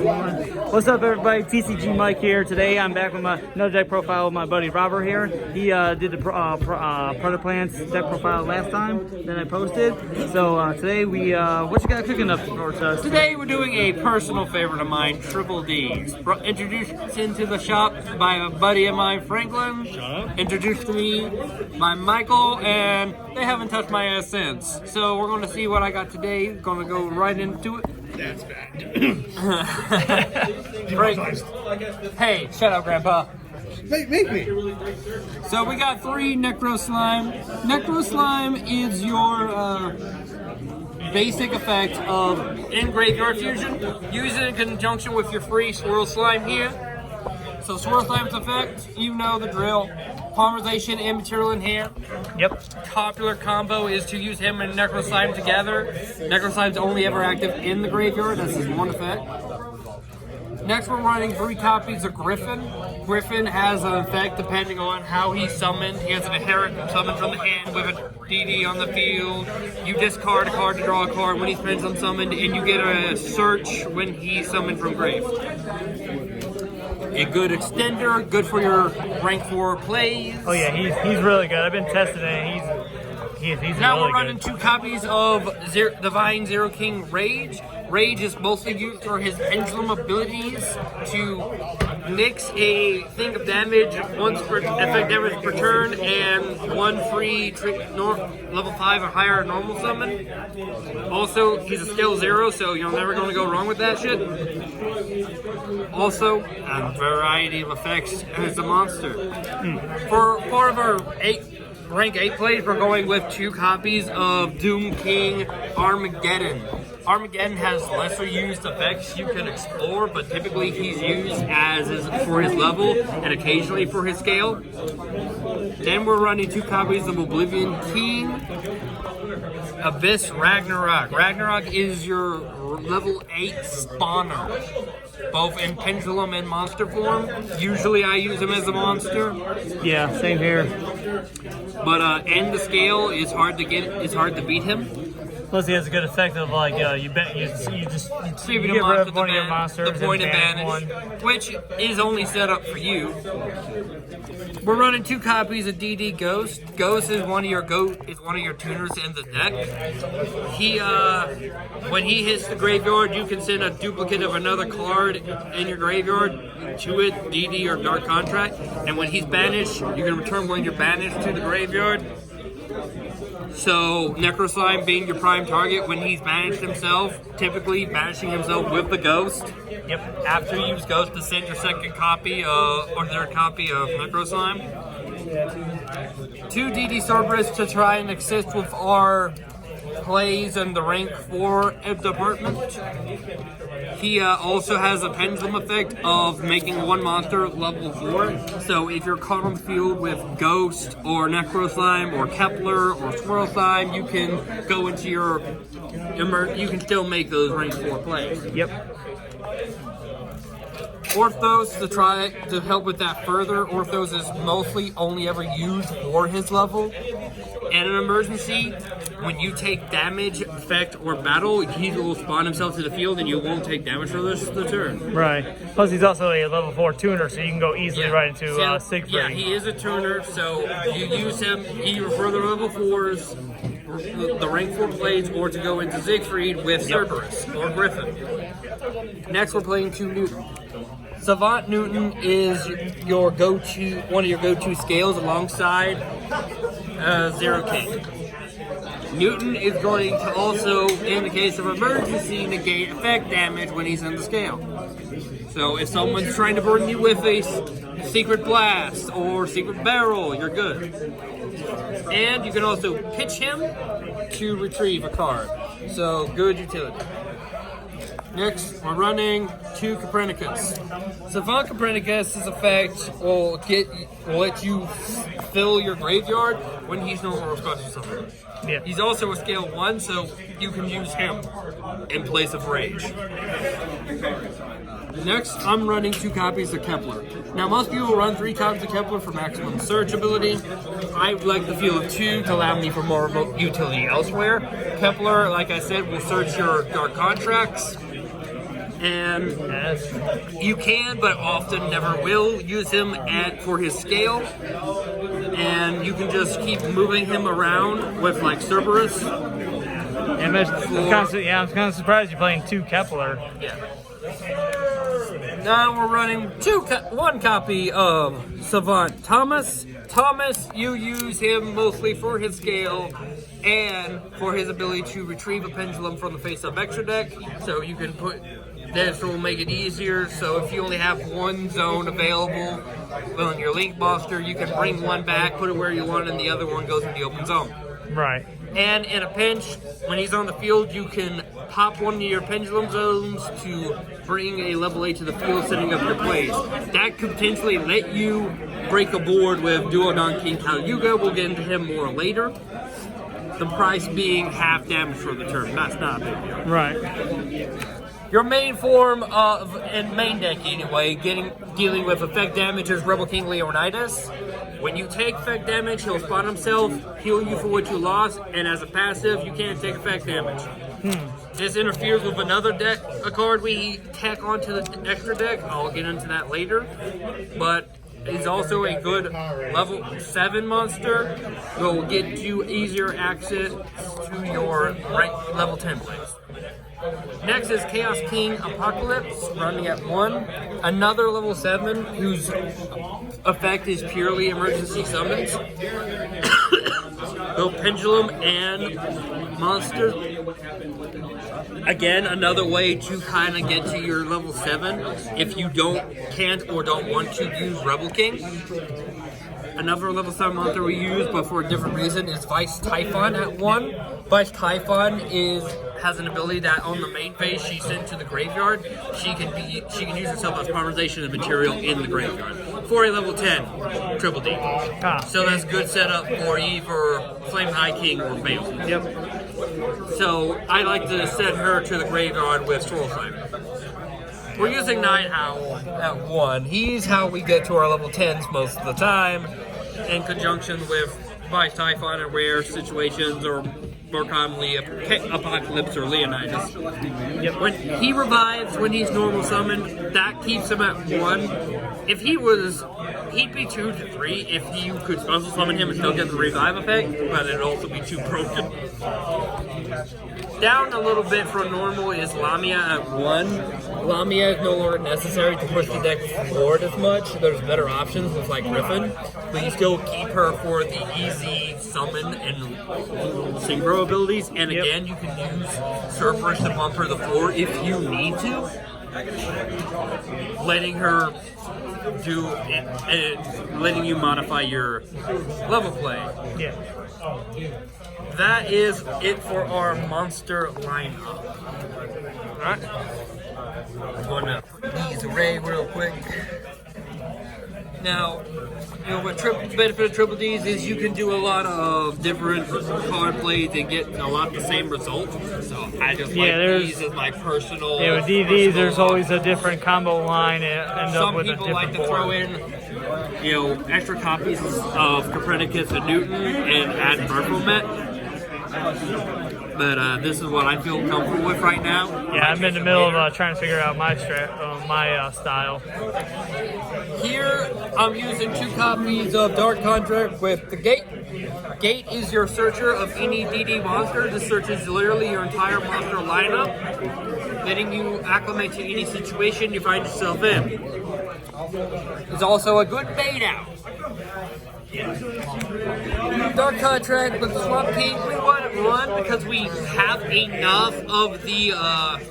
What's up, everybody? TCG Mike here. Today I'm back with another deck profile with my buddy Robert here. He did the Product Plants deck profile last time that I posted. So today we, what you got cooking up for us? Today we're doing a personal favorite of mine, Triple D's. Introduced into the shop by a buddy of mine, Franklin. Introduced to me by Michael, and they haven't touched my ass since. So we're going to see what I got today. Going to go right into it. That's bad. Hey, shut up, Grandpa. Make me. So we got 3 Necro Slime. Necro Slime is your basic effect of in Graveyard Fusion. Use it in conjunction with your free Swirl Slime here. So Swirl Slime's effect, you know the drill. Polymerization and material in hand. Yep. Popular combo is to use him and Necro Slime together. Necro Slime's only ever active in the graveyard. That's his one effect. Next, we're running 3 copies of Griffin. Griffin has an effect depending on how he's summoned. He has an inherent summon from the hand with a DD on the field. You discard a card to draw a card when he spends unsummoned, and you get a search when he's summoned from grave. A good extender, good for your rank 4 plays. Oh yeah, he's really good. I've been testing it. He's now really we're running good. 2 copies of Divine Zero King Rage. Rage is mostly used for his pendulum abilities to nix a thing of damage once per effect damage per turn and 1 free level 5 or higher normal summon. Also, he's a skill 0, so you're never going to go wrong with that shit. Also, a variety of effects as a monster. For part of our rank 8 plays, we're going with 2 copies of Doom King Armageddon. Armageddon has lesser used effects you can explore, but typically he's used for his level and occasionally for his scale. Then we're running 2 copies of Oblivion King Abyss Ragnarok. Ragnarok is your level 8 spawner, both in pendulum and monster form. Usually I use him as a monster. Yeah, same here. But end the scale is hard to get. It's hard to beat him. Plus, he has a good effect of like you get rid of one of your monsters, the point advantage, which is only set up for you. We're running 2 copies of DD Ghost. Ghost is one of your tuners in the deck. When he hits the graveyard, you can send a duplicate of another card in your graveyard to it, DD or Dark Contract. And when he's banished, you can return one you're banished to the graveyard. So, Necro Slime being your prime target when he's banished himself, typically banishing himself with the Ghost. Yep. After you use Ghost to send your second copy or third copy of Necro Slime. 2 DD Cerberus to try and assist with our plays in the rank 4 department. He also has a pendulum effect of making 1 monster level 4. So if you're caught on the field with Ghost or Necro Slime or Kepler or Swirl Slime, you can go into your you can still make those rank 4 plays. Yep. Orthos to help with that further. Orthos is mostly only ever used for his level. In an emergency, when you take damage, effect, or battle, he will spawn himself to the field and you won't take damage for the turn. Right. Plus, he's also a level 4 tuner, so you can go easily right into Siegfried. Yeah, he is a tuner, so you use him either for the level 4s, the rank 4 plays, or to go into Siegfried with Cerberus or Griffin. Next, we're playing 2 Newton. Savant Newton is your one of your go-to scales alongside Zero King. Newton is going to also, in the case of emergency, negate effect damage when he's on the scale. So if someone's trying to burn you with a Secret Blast or Secret Barrel, you're good. And you can also pitch him to retrieve a card. So good utility. Next, we're running 2 Copernicus. Savant Copernicus' effect will let you fill your graveyard when he's no longer special summoned. Yeah. He's also a scale 1, so you can use him in place of Rage. Next, I'm running 2 copies of Kepler. Now, most people run 3 copies of Kepler for maximum search ability. I like the feel of 2 to allow me for more utility elsewhere. Kepler, like I said, will search your dark contracts. And Yes. you can, but often never will, use him for his scale. And you can just keep moving him around with like Cerberus. I'm kind of surprised you're playing 2 Kepler. Yeah. Now we're running one copy of Savant Thomas. Thomas, you use him mostly for his scale and for his ability to retrieve a pendulum from the face-up extra deck. So you can put this will make it easier. So if you only have one zone available on your Link monster, you can bring one back, put it where you want, and the other one goes in the open zone. Right. And in a pinch, when he's on the field, you can pop one of your pendulum zones to bring a level 8 to the field, setting up your plays. That could potentially let you break a board with Duodon King Yugioh. We'll get into him more later. The price being half damage for the turn. That's not a big deal. Right. Your main form of, in main deck anyway, dealing with effect damage is Rebel King Leonidas. When you take effect damage, he'll spot himself, heal you for what you lost, and as a passive, you can't take effect damage. This interferes with another deck, a card we tack onto the extra deck. I'll get into that later. But he's also a good level 7 monster. Will get you easier access to your level 10 plays. Next is Chaos King Apocalypse, running at 1. Another level 7 whose effect is purely emergency summons. Both Pendulum and Monster. Again, another way to kind of get to your level 7 if you can't or don't want to use Rebel King. Another level 7 monster we use, but for a different reason, is Vice Typhon at 1. Vice Typhon has an ability that on the main phase she's sent to the graveyard. She can use herself as polymerization of material in the graveyard for a level 10 triple D. So that's good setup for either Flame High King or Bale. Yep. So I like to send her to the graveyard with Necro Slime. We're using Night Howl at 1. He's how we get to our level 10s most of the time, in conjunction with Vice Typhon in rare situations, or more commonly Apocalypse or Leonidas. Yep. When he revives, when he's normal summoned, that keeps him at 1. If he'd be 2 to 3 if you could special summon him and still get the revive effect, but it'd also be too broken. Down a little bit from normal is Lamia at 1. Lamia is no longer necessary to push the deck forward as much. There's better options with like Griffin, but you still keep her for the easy summon and synchro abilities. And again, you can use Cerberus to bump her the floor if you need to, letting her do and letting you modify your level play. Yeah. That is it for our monster lineup. Alright. I'm going to ease array real quick. Now, you know what the benefit of triple Ds is you can do a lot of different card plays and get a lot of the same result. So I just like these as my personal. Yeah, with DVs, there's always a different combo line and end up with a different Some people like to throw in, you know, extra copies of Copernicus and Newton and add Berkelmet. But this is what I feel comfortable with right now. Yeah, I'm in the middle of trying to figure out my style. Here, I'm using 2 copies of Dark Contract with the Gate. Gate is your searcher of any DD monster. This searches literally your entire monster lineup, letting you acclimate to any situation you find yourself in. It's also a good bait out. Dark Contract with the Swamp King, we want it run because we have enough of the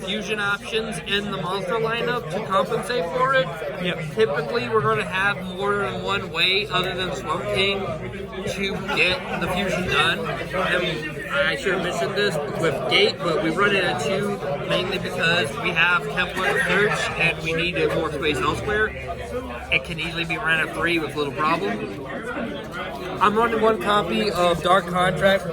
fusion options in the monster lineup to compensate for it. Yep. Typically, we're going to have more than one way other than Swamp King to get the fusion done. And I should have mentioned this with Gate, but we run it at 2 mainly because we have Kepler Search and we needed more space elsewhere. It can easily be run at 3 with little problem. I'm running 1 copy of Dark Contract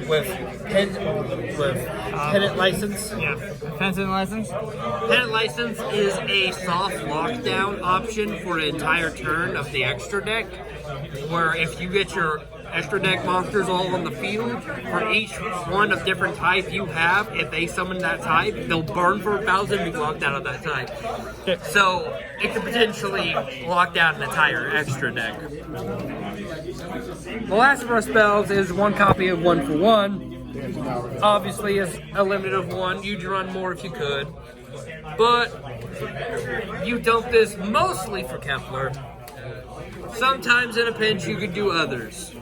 with Pennant License. Yeah. Fencing license? Pennant License is a soft lockdown option for an entire turn of the extra deck, where if you get your extra deck monsters all on the field. For each one of different type you have, if they summon that type, they'll burn for 1,000 and be locked out of that type. So it could potentially lock down an entire extra deck. The last of our spells is one copy of 1-for-1. Obviously, it's a limit of one. You'd run more if you could. But you dump this mostly for Kepler. Sometimes in a pinch you could do others.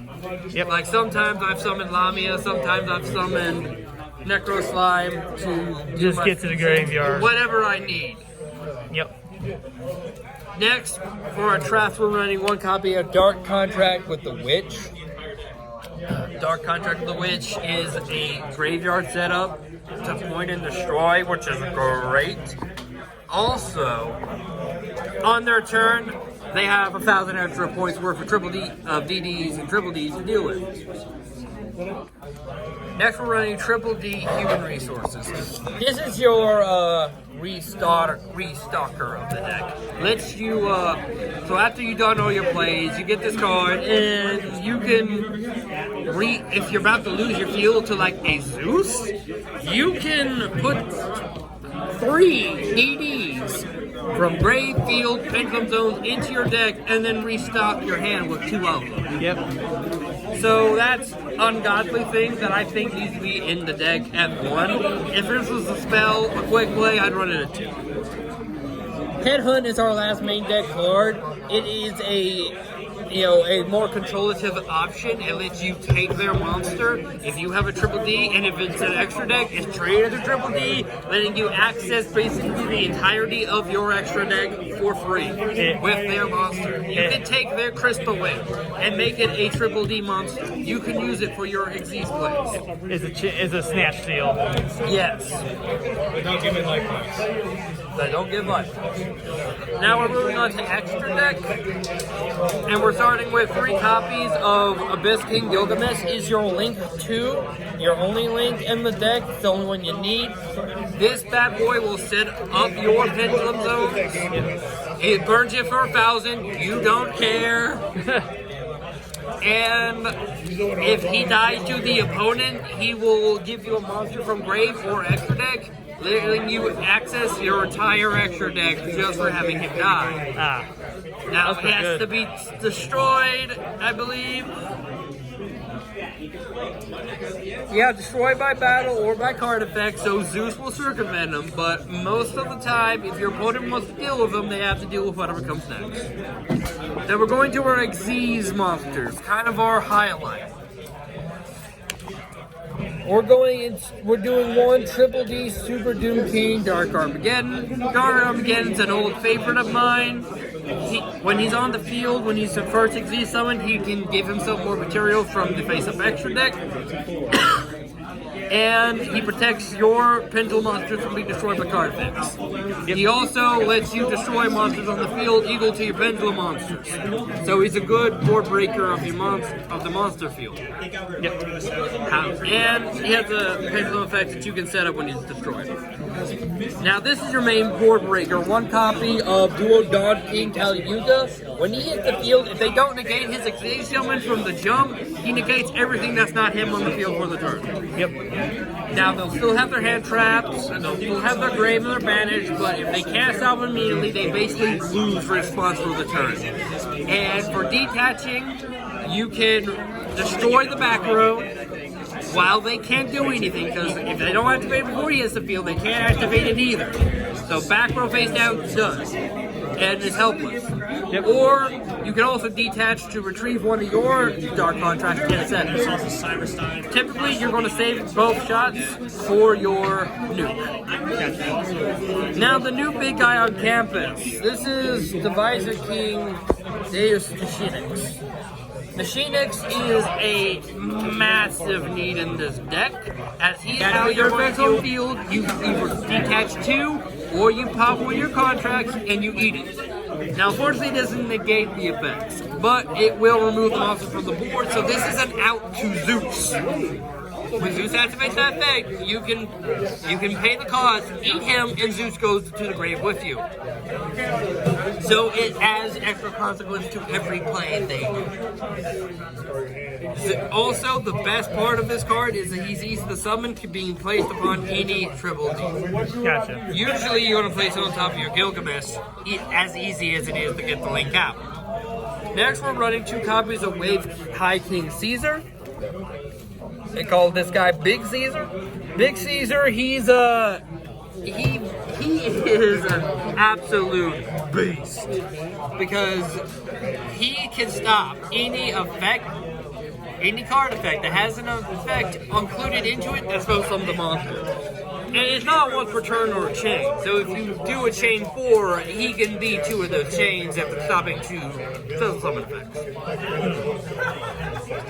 Yep. Like sometimes I've summoned Lamia, sometimes I've summoned Necro Slime to Just get to the graveyard. whatever I need. Yep. Next, for our traps, we're running one copy of Dark Contract with the Witch. Dark Contract with the Witch is a graveyard setup to point and destroy, which is great. Also, on their turn, they have 1,000 extra points worth of DDs and triple Ds to deal with. Next, we're running triple D human resources. This is your restocker of the deck. Lets you, so after you've done all your plays, you get this card, and you can, if you're about to lose your field to like a Zeus, you can put 3 DDs from Grave, Field, Pendulum Zones into your deck, and then restock your hand with 2 of them. Yep. So that's ungodly things that I think needs to be in the deck at 1. If this was a spell, a quick play, I'd run it at 2. Headhunt is our last main deck card. It is a more controlative option. It lets you take their monster if you have a triple D, and if it's an extra deck, it's traded as a triple D, letting you access basically the entirety of your extra deck for free with their monster. You can take their crystal wing and make it a triple D monster. You can use it for your Xyz plays. Is a snatch steal. Yes. But don't give it life points. They don't give life. Now we're moving on to extra deck, and we're starting with 3 copies of Abyss King Gilgamesh. Is your link 2, your only link in the deck, it's the only one you need. This bad boy will set up your pendulum zones. It burns you for 1,000. You don't care. And if he dies to the opponent, he will give you a monster from grave or extra deck, letting you access your entire extra deck just for having him die. Now it has to be destroyed, I believe. Yeah, destroyed by battle or by card effect, so Zeus will circumvent them, but most of the time, if your opponent wants to deal with them, they have to deal with whatever comes next. Then we're going to our Xyz monsters, kind of our highlight. We're doing 1 triple D Super Doom King Dark Armageddon. Dark Armageddon's an old favorite of mine. When he's on the field, when he's the first Xyz summon, he can give himself more material from the face-up extra deck. And he protects your pendulum monsters from being destroyed by card effects. He also lets you destroy monsters on the field equal to your pendulum monsters. So he's a good board breaker of the monster field. Yep. And he has a pendulum effect that you can set up when he's destroyed. Now this is your main board breaker. 1 copy of Duo Dawn King Yugioh. When he hits the field, if they don't negate his Xyz summon from the jump, he negates everything that's not him on the field for the turn. Yep. Now they'll still have their hand traps, and they'll still have their grave and their banish, but if they can't stop them immediately, they basically lose response for the turn. And for detaching, you can destroy the back row while they can't do anything, because if they don't activate it before he hits the field, they can't activate it either. So back row face down, done. And it's helpless. Yep. Or you can also detach to retrieve one of your Dark Contracts and get a set. Typically, you're going to save both shots for your nuke. Now, the new big guy on campus. This is Divisor King Deus Machinix. Machinix is a massive need in this deck. As he's out your effects on field, you either detach 2 or you pop one of your contracts and you eat it. Now, unfortunately, it doesn't negate the effects, but it will remove the monster from the board, so this is an out to Zeus. When Zeus activates that effect, you can pay the cost, eat him, and Zeus goes to the grave with you. So it adds extra consequence to every play they do. Also, the best part of this card is that he's easy to summon, being placed upon any triple D. Gotcha. Usually you want to place it on top of your Gilgamesh, as easy as it is to get the link out. Next, we're running 2 copies of Wave High King Caesar. They call this guy Big Caesar. Big Caesar, he is an absolute beast because he can stop any card effect that has an effect included into it that's supposed to summon the monster. And it's not once per turn or a chain. So if you do a chain 4, he can be 2 of those chains after stopping 2 special summon effects.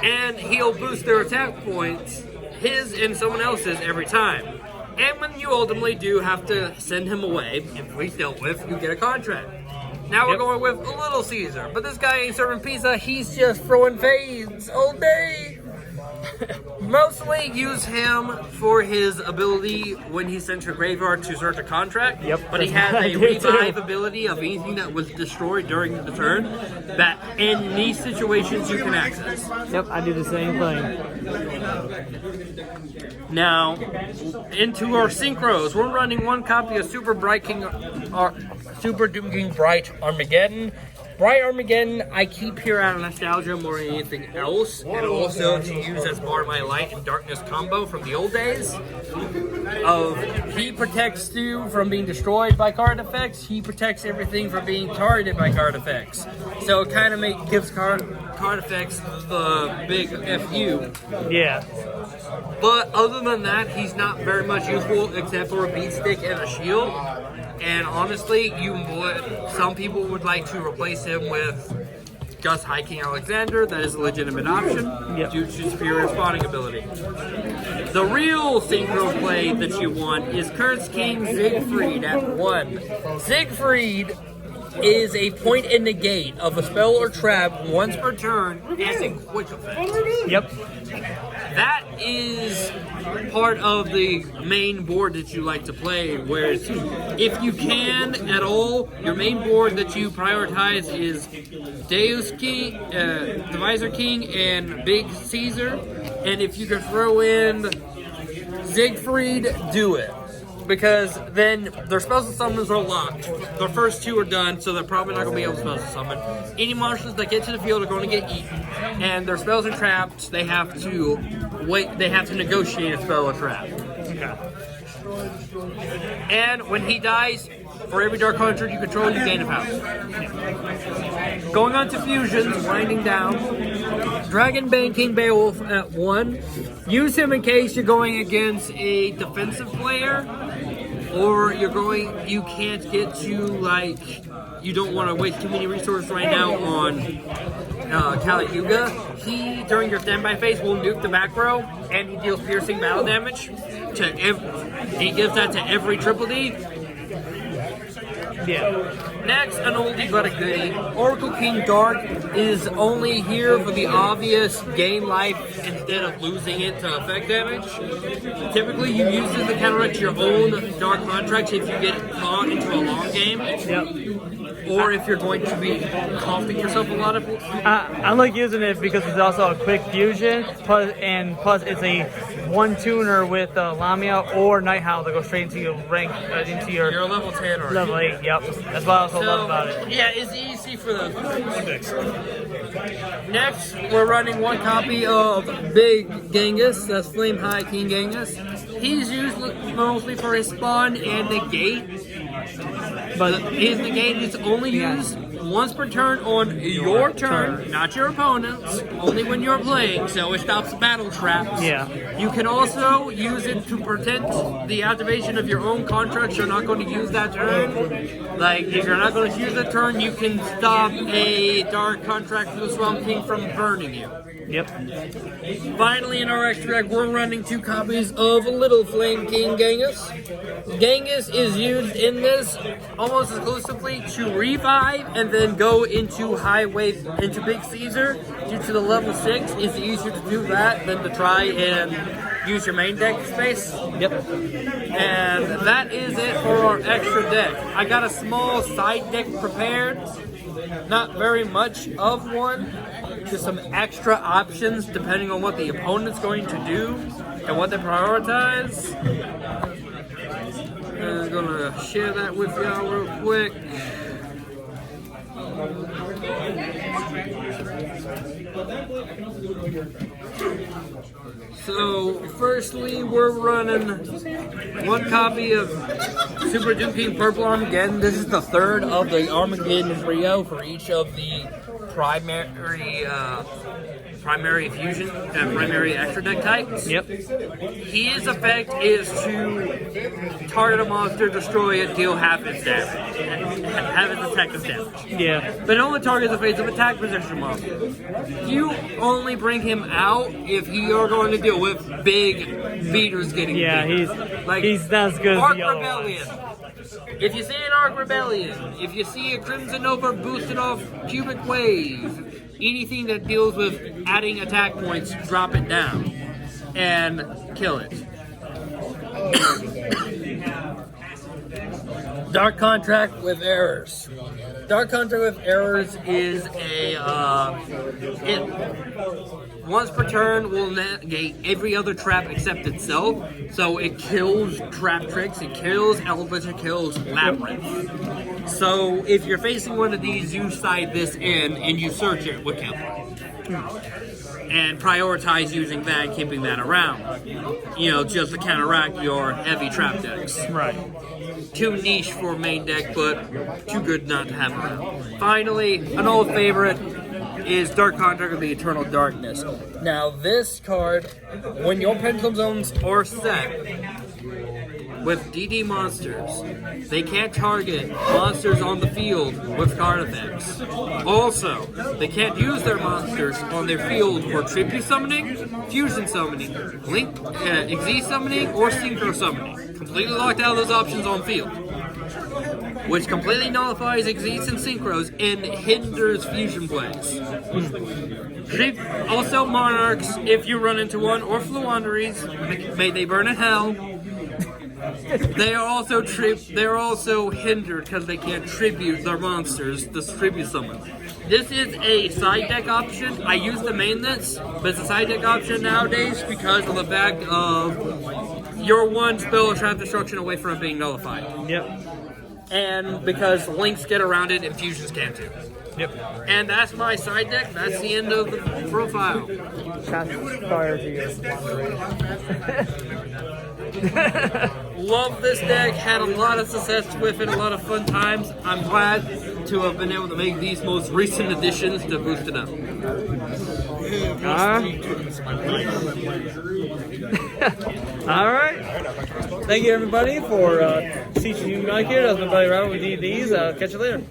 And he'll boost their attack points, his and someone else's, every time. And when you ultimately do have to send him away, if he's dealt with, you get a contract. Now we're going with a Little Caesar. But this guy ain't serving pizza, he's just throwing fades all day. Mostly use him for his ability when he sends your graveyard to search a contract. Yep. But he has a revive ability of anything that was destroyed during the turn that in these situations you can access. Yep, I do the same thing. Now, into our synchros, we're running 1 copy of Super Duking Bright Armageddon. Bright Armageddon, I keep here out of nostalgia more than anything else, and also to use as part of my light and darkness combo from the old days. He protects you from being destroyed by card effects. He protects everything from being targeted by card effects. So it kind of gives card effects the big FU. Yeah. But other than that, he's not very much useful except for a beat stick and a shield. And honestly, some people would like to replace him with Gus High King Alexander. That is a legitimate option due to superior spawning ability. The real synchro play that you want is Curse King Siegfried at 1. Siegfried is a point and negate of a spell or trap once per turn as a quick effect. Yep. That is part of the main board that you like to play, whereas if you can at all, your main board that you prioritize is Deus King, Divisor King, and Big Caesar. And if you can throw in Siegfried, do it. Because then their special summons are locked. The first 2 are done, so they're probably not going to be able to special summon. Any monsters that get to the field are going to get eaten. And their spells are trapped. They have to wait. They have to negotiate a spell or trap. Okay. And when he dies, for every dark hunter you control, you gain a power. Going on to fusions, winding down. Dragonbane King Beowulf at 1. Use him in case you're going against a defensive player, or you can't get to, you don't want to waste too many resources right now on Yugioh. He, during your standby phase, will nuke the back row, and he deals piercing battle damage. He gives that to every triple D. Yeah. Next, an oldie but a goodie. Oracle King Dark is only here for the obvious gain life instead of losing it to effect damage. Typically, you use it to counteract your own dark contracts if you get caught into a long game. Yep. Or if you're going to be costing yourself a lot of... I like using it because it's also a quick fusion, plus it's a 1-tuner with Lamia or Nighthawk that goes straight into your rank, into your... You're level 10 or... Level 8, yep. That's what I also love about it. Yeah, it's easy for those. Next, we're running 1 copy of Big Genghis, that's Flame High King Genghis. He's used mostly for his spawn and negate. But his negate is only used once per turn on your turn, not your opponent's, only when you're playing, so it stops battle traps. Yeah. You can also use it to protect the activation of your own contracts you're not going to use that turn. Like, if you're not going to use that turn, you can stop a dark contract to the Swamp King from burning you. Yep. Finally, in our extract, we're running 2 copies of Little Flame King Genghis. Genghis is used in this almost exclusively to revive and then go into into Big Caesar. Due to the level 6, it's easier to do that than to try and use your main deck space. Yep. And that is it for our extra deck. I got a small side deck prepared. Not very much of one. Just some extra options depending on what the opponent's going to do and what they prioritize. I'm gonna share that with y'all real quick. So, firstly, we're running one copy of Super Doom King Purple Armageddon. This is the third of the Armageddon trio for each of the primary fusion and primary extra deck types. Yep. His effect is to target a monster, destroy it, deal half its damage, half its effective damage. Yeah. But it only targets the face of attack position monster. You only bring him out if you are going to deal with big beaters getting bigger. He's not as good as Arc the other Rebellion. ones. If you see an Arc Rebellion, if you see a Crimson Nova boosted off Cubic Wave, anything that deals with adding attack points, drop it down and kill it. Dark Contract with Errors. Dark Contract with Errors is once per turn will negate every other trap except itself. So it kills trap tricks, it kills elephants, it kills labyrinth. So if you're facing one of these, you side this in and you search it with Kevlar. And prioritize using that, keeping that around. You know, just to counteract your heavy trap decks. Right. Too niche for main deck, but too good not to have around. Finally, an old favorite is Dark Contract of the Eternal Darkness. Now, this card, when your Pendulum Zones are set with DD monsters, they can't target monsters on the field with card effects. Also, they can't use their monsters on their field for Tribute Summoning, Fusion Summoning, Link, Xyz Summoning, or Synchro Summoning. Completely locked out of those options on field, which completely nullifies Xyz and Synchros and hinders Fusion plays. Also, Monarchs, if you run into one, or Fluanderies, may they burn in hell. They are also hindered because they can't tribute their monsters to tribute someone. This is a side deck option. I use the main this, but it's a side deck option nowadays because of the fact of your one spell of trap destruction away from it being nullified. Yep. And because links get around it and fusions can too. Yep. And that's my side deck. That's the end of the profile. Shots fired to Love this deck, had a lot of success with it, a lot of fun times. I'm glad to have been able to make these most recent additions to boost it up. All right. Thank you, everybody, for TCG Mike here. That was my buddy Robert with DDs. Catch you later.